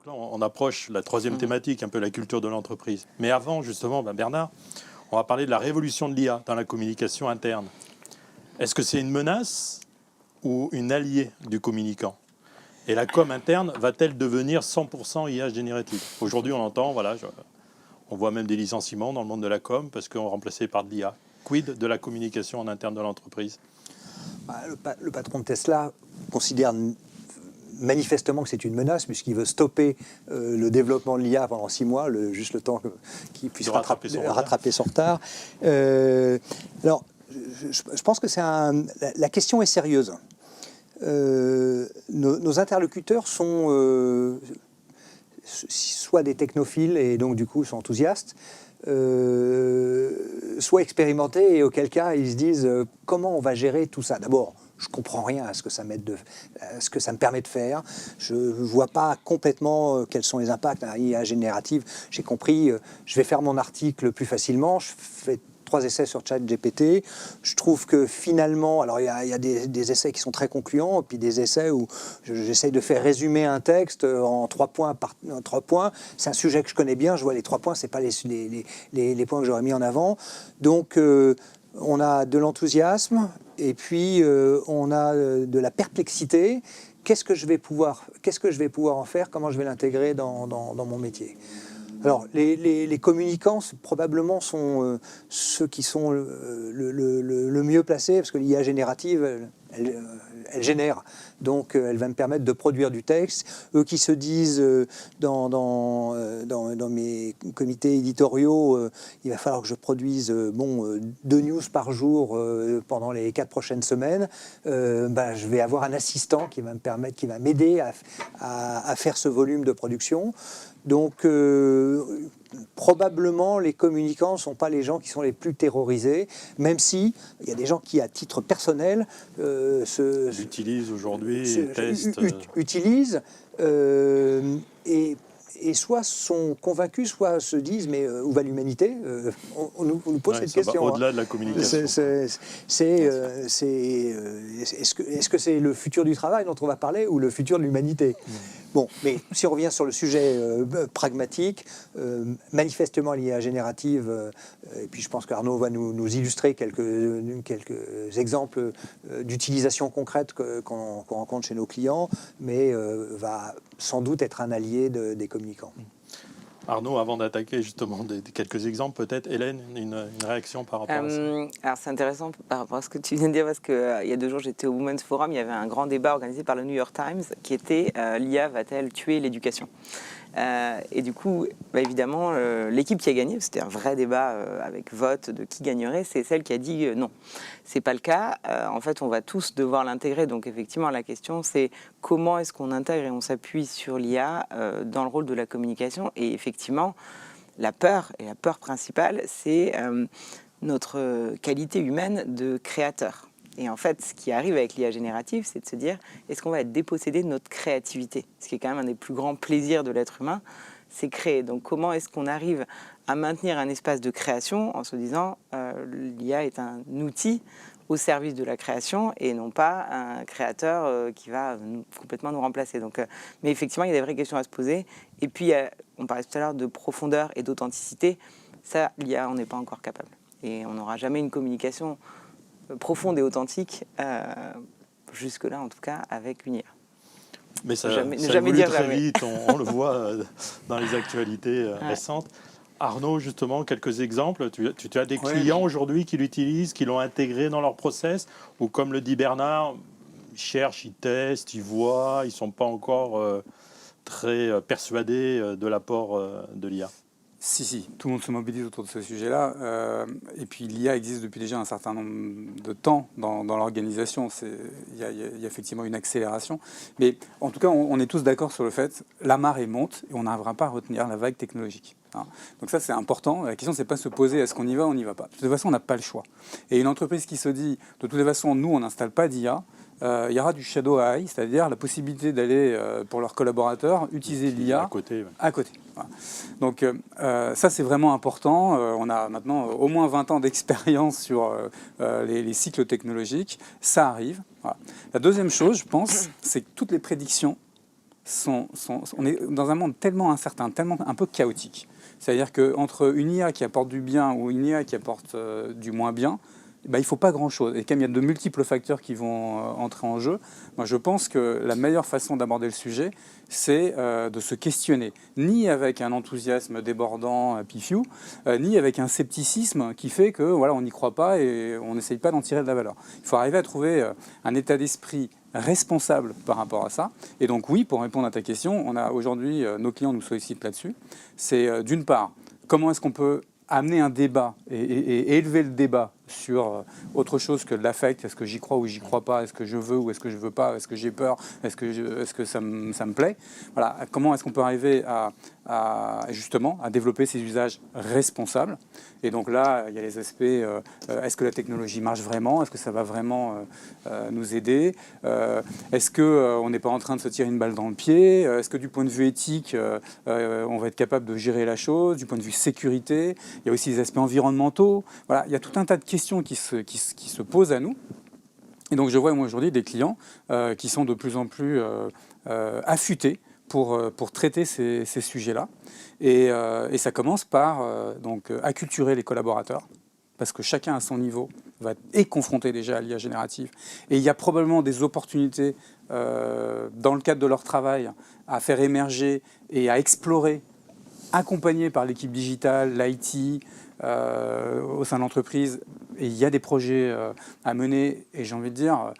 Donc là, on approche la troisième thématique, un peu la culture de l'entreprise. Mais avant, justement, Bernard, on va parler de la révolution de l'IA dans la communication interne. Est-ce que c'est une menace ou une alliée du communicant? Et la com interne va-t-elle devenir 100% IA générative? Aujourd'hui, on entend, voilà, on voit même des licenciements dans le monde de la com parce qu'on est remplacé par de l'IA. Quid de la communication en interne de l'entreprise? Le patron de Tesla considère manifestement que c'est une menace puisqu'il veut stopper le développement de l'IA pendant 6 mois, juste le temps qu'il puisse rattraper son retard. Alors, je pense que la question est sérieuse. Nos interlocuteurs sont soit des technophiles et donc du coup sont enthousiastes, soit expérimentés et auquel cas ils se disent comment on va gérer tout ça. D'abord, je ne comprends rien à ce que ça me permet de faire. Je ne vois pas complètement quels sont les impacts d'un IA générative. J'ai compris, je vais faire mon article plus facilement. Je fais 3 essais sur ChatGPT. Je trouve que finalement, alors il y a des essais qui sont très concluants, puis des essais où j'essaye de faire résumer un texte en 3 points. C'est un sujet que je connais bien. Je vois les 3 points, c'est pas les points que j'aurais mis en avant. Donc on a de l'enthousiasme et puis on a de la perplexité. Qu'est-ce que je vais pouvoir en faire? Comment je vais l'intégrer dans mon métier? Alors, les communicants, probablement, sont ceux qui sont le mieux placés, parce que l'IA générative, elle génère. Donc, elle va me permettre de produire du texte. Eux qui se disent, dans mes comités éditoriaux, il va falloir que je produise 2 news par jour pendant les 4 prochaines semaines, je vais avoir un assistant qui va m'aider à faire ce volume de production. Donc, probablement, les communicants ne sont pas les gens qui sont les plus terrorisés, même si il y a des gens qui, à titre personnel, utilisent aujourd'hui, testent. Utilisent et soit sont convaincus, soit se disent mais où va l'humanité? On nous pose cette question. Au-delà de la communication. Est-ce que c'est le futur du travail dont on va parler ou le futur de l'humanité? Bon, mais si on revient sur le sujet pragmatique, manifestement l'IA générative, et puis je pense qu'Arnaud va nous illustrer quelques exemples d'utilisation concrète qu'on rencontre chez nos clients, mais va sans doute être un allié des communicants. Arnaud, avant d'attaquer justement quelques exemples, peut-être, Hélène, une réaction par rapport à ça? Alors c'est intéressant par rapport à ce que tu viens de dire, parce qu'il y a 2 jours, j'étais au Women's Forum, il y avait un grand débat organisé par le New York Times qui était l'IA va-t-elle tuer l'éducation? Et du coup, évidemment, l'équipe qui a gagné, c'était un vrai débat avec vote de qui gagnerait, c'est celle qui a dit non. C'est pas le cas. En fait, on va tous devoir l'intégrer. Donc, effectivement, la question, c'est comment est-ce qu'on intègre et on s'appuie sur l'IA dans le rôle de la communication. Et effectivement, la peur principale, c'est notre qualité humaine de créateur. Et en fait, ce qui arrive avec l'IA générative, c'est de se dire, est-ce qu'on va être dépossédé de notre créativité? Ce qui est quand même un des plus grands plaisirs de l'être humain, c'est créer. Donc comment est-ce qu'on arrive à maintenir un espace de création en se disant, l'IA est un outil au service de la création et non pas un créateur qui va complètement nous remplacer. Donc, mais effectivement, il y a des vraies questions à se poser. Et puis, on parlait tout à l'heure de profondeur et d'authenticité. Ça, l'IA, on n'est pas encore capable. Et on n'aura jamais une communication profonde et authentique, jusque-là en tout cas, avec une IA. Mais ça évolue très vite, on le voit dans les actualités récentes. Arnaud, justement, quelques exemples. Tu as des clients aujourd'hui qui l'utilisent, qui l'ont intégré dans leur process, ou comme le dit Bernard, ils cherchent, ils testent, ils voient, ils ne sont pas encore très persuadés de l'apport de l'IA. Si, tout le monde se mobilise autour de ce sujet-là. Et puis l'IA existe depuis déjà un certain nombre de temps dans l'organisation. Il y a effectivement une accélération. Mais en tout cas, on est tous d'accord sur le fait la marée monte et on n'arrivera pas à retenir la vague technologique. Donc ça, c'est important. La question, c'est pas se poser est-ce qu'on y va ou on n'y va pas. De toute façon, on n'a pas le choix. Et une entreprise qui se dit de toutes les façons, nous, on n'installe pas d'IA, il y aura du shadow AI, c'est-à-dire la possibilité d'aller, pour leurs collaborateurs, utiliser l'IA à côté. Voilà. Donc ça, c'est vraiment important. On a maintenant au moins 20 ans d'expérience sur les cycles technologiques. Ça arrive. Voilà. La deuxième chose, je pense, c'est que toutes les prédictions on est dans un monde tellement incertain, tellement un peu chaotique. C'est-à-dire qu'entre une IA qui apporte du bien ou une IA qui apporte du moins bien, il ne faut pas grand-chose. Et comme il y a de multiples facteurs qui vont entrer en jeu, moi je pense que la meilleure façon d'aborder le sujet, c'est de se questionner, ni avec un enthousiasme débordant, pifiou, ni avec un scepticisme qui fait que voilà, on n'y croit pas et on n'essaye pas d'en tirer de la valeur. Il faut arriver à trouver un état d'esprit responsable par rapport à ça. Et donc oui, pour répondre à ta question, on a aujourd'hui, nos clients nous sollicitent là-dessus. C'est d'une part, comment est-ce qu'on peut amener un débat et élever le débat sur autre chose que de l'affect. Est-ce que j'y crois ou j'y crois pas? Est-ce que je veux ou est-ce que je veux pas? Est-ce que j'ai peur? Est-ce que ça me plaît? Voilà. Comment est-ce qu'on peut arriver justement à développer ces usages responsables? Et donc là, il y a les aspects, est-ce que la technologie marche vraiment? Est-ce que ça va vraiment nous aider? Est-ce qu'on n'est pas en train de se tirer une balle dans le pied? Est-ce que du point de vue éthique, on va être capable de gérer la chose? Du point de vue sécurité, il y a aussi les aspects environnementaux. Voilà, il y a tout un tas de questions qui se posent à nous. Et donc je vois moi aujourd'hui des clients qui sont de plus en plus affûtés pour traiter ces sujets-là. Et ça commence par donc acculturer les collaborateurs, parce que chacun à son niveau est confronté déjà à l'IA générative. Et il y a probablement des opportunités dans le cadre de leur travail à faire émerger et à explorer, accompagnés par l'équipe digitale, l'IT, au sein de l'entreprise. Et il y a des projets à mener. Et j'ai envie de dire,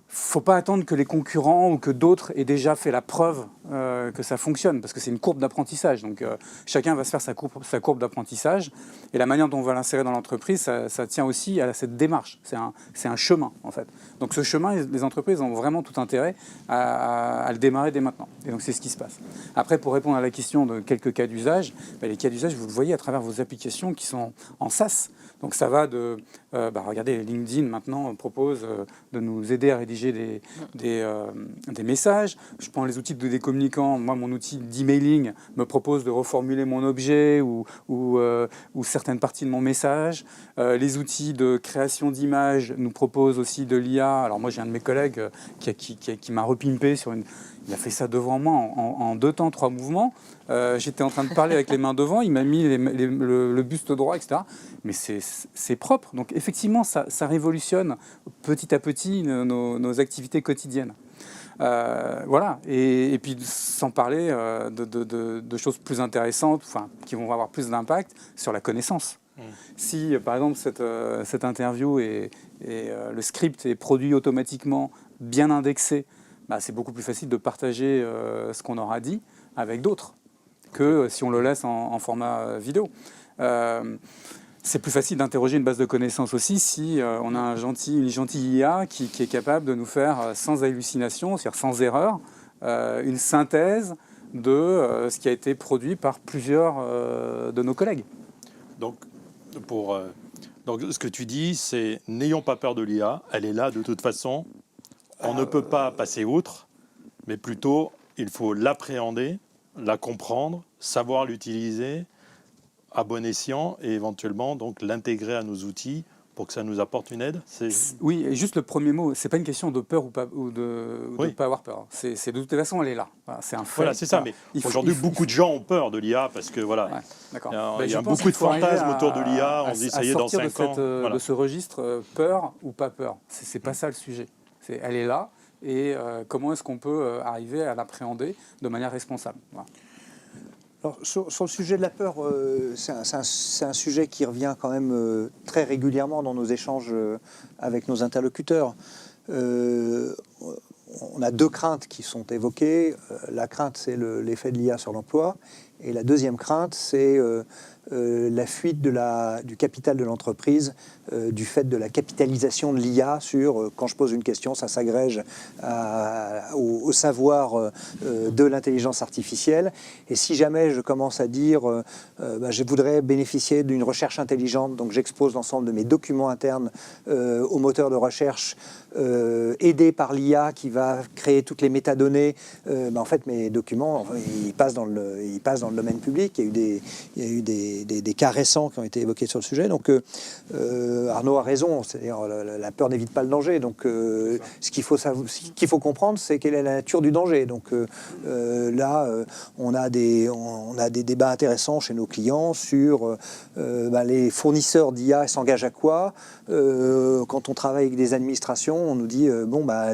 faut pas attendre que les concurrents ou que d'autres aient déjà fait la preuve que ça fonctionne, parce que c'est une courbe d'apprentissage. Donc chacun va se faire sa courbe d'apprentissage, et la manière dont on va l'insérer dans l'entreprise, ça tient aussi à cette démarche. C'est un chemin, en fait. Donc ce chemin, les entreprises ont vraiment tout intérêt à le démarrer dès maintenant. Et donc c'est ce qui se passe. Après, pour répondre à la question de quelques cas d'usage, les cas d'usage, vous le voyez à travers vos applications qui sont en SaaS. Donc ça va de... regardez, LinkedIn maintenant propose de nous aider à rédiger des messages. Je prends les outils des communicants. Moi, mon outil d'emailing me propose de reformuler mon objet ou certaines parties de mon message. Les outils de création d'images nous proposent aussi de l'IA. Alors moi, j'ai un de mes collègues qui m'a repimpé sur une... Il a fait ça devant moi en 2 temps, 3 mouvements. J'étais en train de parler avec les mains devant, il m'a mis le buste droit, etc. Mais c'est propre. Donc effectivement, ça révolutionne petit à petit nos activités quotidiennes. Voilà. Et puis sans parler de choses plus intéressantes, qui vont avoir plus d'impact sur la connaissance. Si, par exemple, cette interview et le script est produit automatiquement, bien indexé, c'est beaucoup plus facile de partager ce qu'on aura dit avec d'autres que si on le laisse en format vidéo. C'est plus facile d'interroger une base de connaissances aussi si on a une gentille IA qui est capable de nous faire sans hallucination, c'est-à-dire sans erreur, une synthèse de ce qui a été produit par plusieurs de nos collègues. Donc ce que tu dis, c'est n'ayons pas peur de l'IA, elle est là de toute façon. On ne peut pas passer outre, mais plutôt il faut l'appréhender, la comprendre, savoir l'utiliser à bon escient et éventuellement donc l'intégrer à nos outils pour que ça nous apporte une aide. Oui, et juste le premier mot, c'est pas une question de peur ou de pas avoir peur. C'est de toute façon elle est là. Voilà, c'est un fait. Voilà, c'est ça. Mais aujourd'hui, beaucoup de gens ont peur de l'IA parce que voilà, il y a beaucoup de fantasmes autour de l'IA. On se dit ça y est dans 5 ans. De ce registre peur ou pas peur. C'est pas ça le sujet. Elle est là, et comment est-ce qu'on peut arriver à l'appréhender de manière responsable. Voilà. Alors, sur le sujet de la peur, c'est un sujet qui revient quand même très régulièrement dans nos échanges avec nos interlocuteurs. On a 2 craintes qui sont évoquées. La crainte, c'est l'effet de l'IA sur l'emploi. Et la deuxième crainte, c'est la fuite du capital de l'entreprise, du fait de la capitalisation de l'IA sur, quand je pose une question, ça s'agrège au savoir de l'intelligence artificielle. Et si jamais je commence à dire, je voudrais bénéficier d'une recherche intelligente, donc j'expose l'ensemble de mes documents internes au moteur de recherche, aidé par l'IA qui va créer toutes les métadonnées, en fait mes documents, ils passent dans le domaine public. Il y a eu des cas récents qui ont été évoqués sur le sujet. Donc Arnaud a raison, c'est-à-dire la peur n'évite pas le danger. Donc ce qu'il faut comprendre, c'est quelle est la nature du danger. Donc là, on a des débats intéressants chez nos clients sur les fournisseurs d'IA s'engagent à quoi. Quand on travaille avec des administrations, on nous dit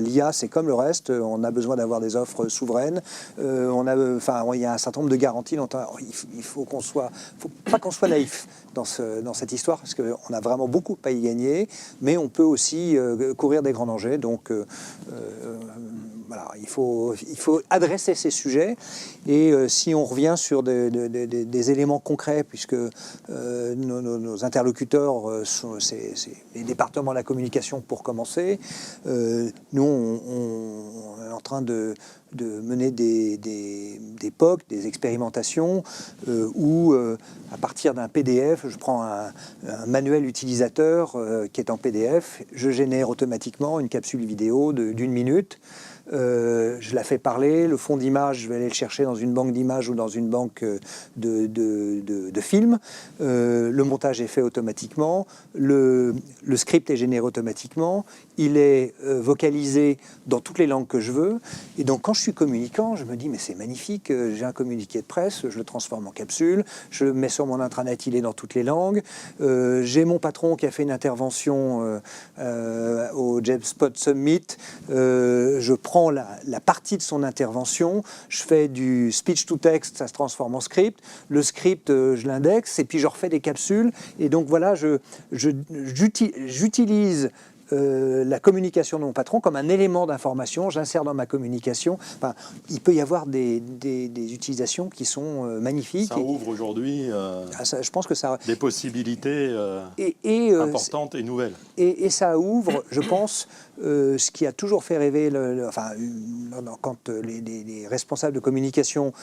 l'IA c'est comme le reste, on a besoin d'avoir des offres souveraines. Il y a un certain nombre de garanties. Il faut pas qu'on soit naïf dans cette histoire, parce qu'on a vraiment beaucoup à y gagner, mais on peut aussi courir des grands dangers. Donc il faut adresser ces sujets. Et si on revient sur des éléments concrets, puisque nos interlocuteurs sont les départements de la communication pour commencer, nous on est en train de mener des POC, des expérimentations où à partir d'un PDF, je prends un manuel utilisateur qui est en PDF, je génère automatiquement une capsule vidéo d'1 minute. Je la fais parler, le fond d'image, je vais aller le chercher dans une banque d'images ou dans une banque de films. Le montage est fait automatiquement, le script est généré automatiquement, il est vocalisé dans toutes les langues que je veux. Et donc quand je suis communicant, je me dis mais c'est magnifique, j'ai un communiqué de presse, je le transforme en capsule, je le mets sur mon intranet, il est dans toutes les langues. J'ai mon patron qui a fait une intervention au JetSpot Summit, je prends la partie de son intervention, je fais du speech to text, ça se transforme en script, le script je l'indexe et puis je refais des capsules. Et donc voilà, j'utilise la communication de mon patron comme un élément d'information, j'insère dans ma communication. Enfin, il peut y avoir des utilisations qui sont magnifiques. Ça ouvre aujourd'hui je pense que ça, des possibilités importantes et nouvelles. Et ça ouvre, je pense, ce qui a toujours fait rêver, quand les responsables de communication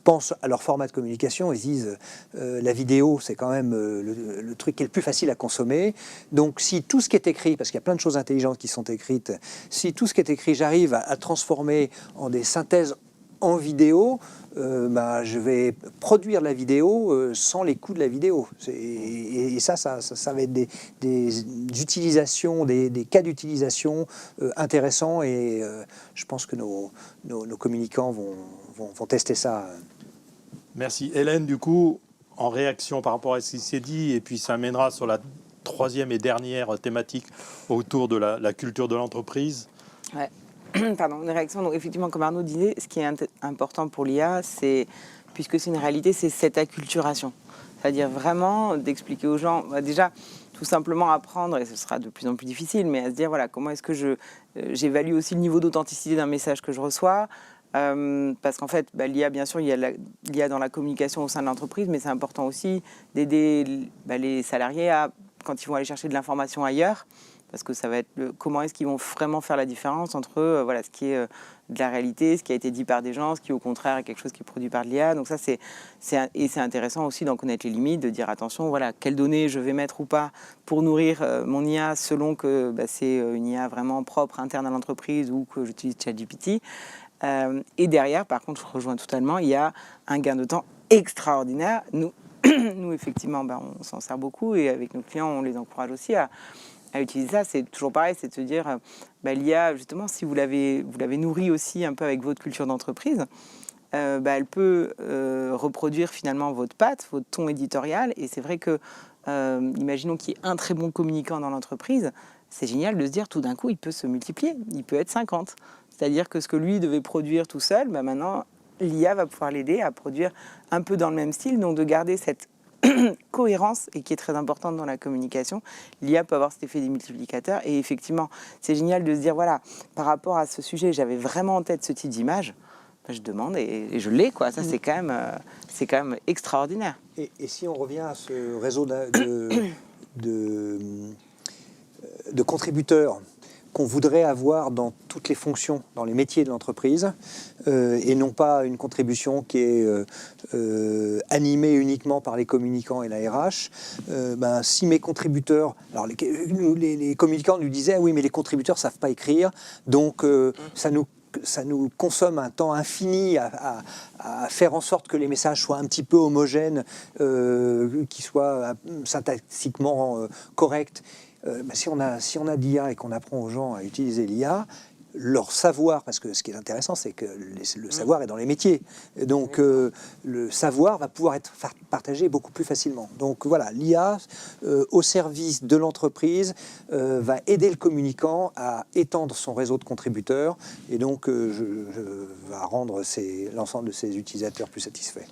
pensent à leur format de communication, ils disent la vidéo, c'est quand même le truc qui est le plus facile à consommer. Donc si tout ce qui est écrit, parce qu'il y a plein de choses intelligentes qui sont écrites, si tout ce qui est écrit, j'arrive à transformer en des synthèses en vidéo, je vais produire la vidéo sans les coûts de la vidéo. Et ça va être des utilisations, des cas d'utilisation intéressants. Et je pense que nos communicants vont tester ça. Merci. Hélène, du coup, en réaction par rapport à ce qui s'est dit, et puis ça mènera sur la troisième et dernière thématique autour de la culture de l'entreprise. Ouais. Pardon, une réaction. Donc effectivement, comme Arnaud disait, ce qui est important pour l'IA, c'est, puisque c'est une réalité, c'est cette acculturation. C'est-à-dire vraiment d'expliquer aux gens, déjà, tout simplement apprendre, et ce sera de plus en plus difficile, mais à se dire, voilà, comment est-ce que j'évalue aussi le niveau d'authenticité d'un message que je reçois. Parce qu'en fait, l'IA, bien sûr, il y a l'IA dans la communication au sein de l'entreprise, mais c'est important aussi d'aider les salariés quand ils vont aller chercher de l'information ailleurs, parce que ça va être comment est-ce qu'ils vont vraiment faire la différence entre ce qui est de la réalité, ce qui a été dit par des gens, ce qui au contraire est quelque chose qui est produit par de l'IA. Donc ça, c'est intéressant aussi d'en connaître les limites, de dire attention, quelles données je vais mettre ou pas pour nourrir mon IA selon que c'est une IA vraiment propre, interne à l'entreprise ou que j'utilise ChatGPT. Et derrière, par contre, je rejoins totalement, il y a un gain de temps extraordinaire. Nous effectivement, on s'en sert beaucoup et avec nos clients, on les encourage aussi à utiliser ça. C'est toujours pareil, c'est de se dire, l'IA, justement, si vous l'avez nourrie aussi un peu avec votre culture d'entreprise, elle peut reproduire finalement votre patte, votre ton éditorial. Et c'est vrai que, imaginons qu'il y ait un très bon communicant dans l'entreprise, c'est génial de se dire, tout d'un coup, il peut se multiplier, il peut être 50. C'est-à-dire que ce que lui devait produire tout seul, maintenant, l'IA va pouvoir l'aider à produire un peu dans le même style, donc de garder cette cohérence, et qui est très importante dans la communication. L'IA peut avoir cet effet des multiplicateurs, et effectivement, c'est génial de se dire, par rapport à ce sujet, j'avais vraiment en tête ce type d'image, je demande et je l'ai, quoi. Ça, c'est quand même extraordinaire. Et si on revient à ce réseau de contributeurs qu'on voudrait avoir dans toutes les fonctions, dans les métiers de l'entreprise, et non pas une contribution qui est animée uniquement par les communicants et la RH. Si mes contributeurs... Alors les communicants nous disaient « oui, mais les contributeurs ne savent pas écrire, donc ça nous ça nous consomme un temps infini à faire en sorte que les messages soient un petit peu homogènes, qu'ils soient syntaxiquement corrects. Si on a d'IA et qu'on apprend aux gens à utiliser l'IA, leur savoir, parce que ce qui est intéressant, c'est que le savoir est dans les métiers. Et donc, le savoir va pouvoir être partagé beaucoup plus facilement. Donc voilà, l'IA, au service de l'entreprise, va aider le communicant à étendre son réseau de contributeurs et donc va rendre l'ensemble de ses utilisateurs plus satisfaits.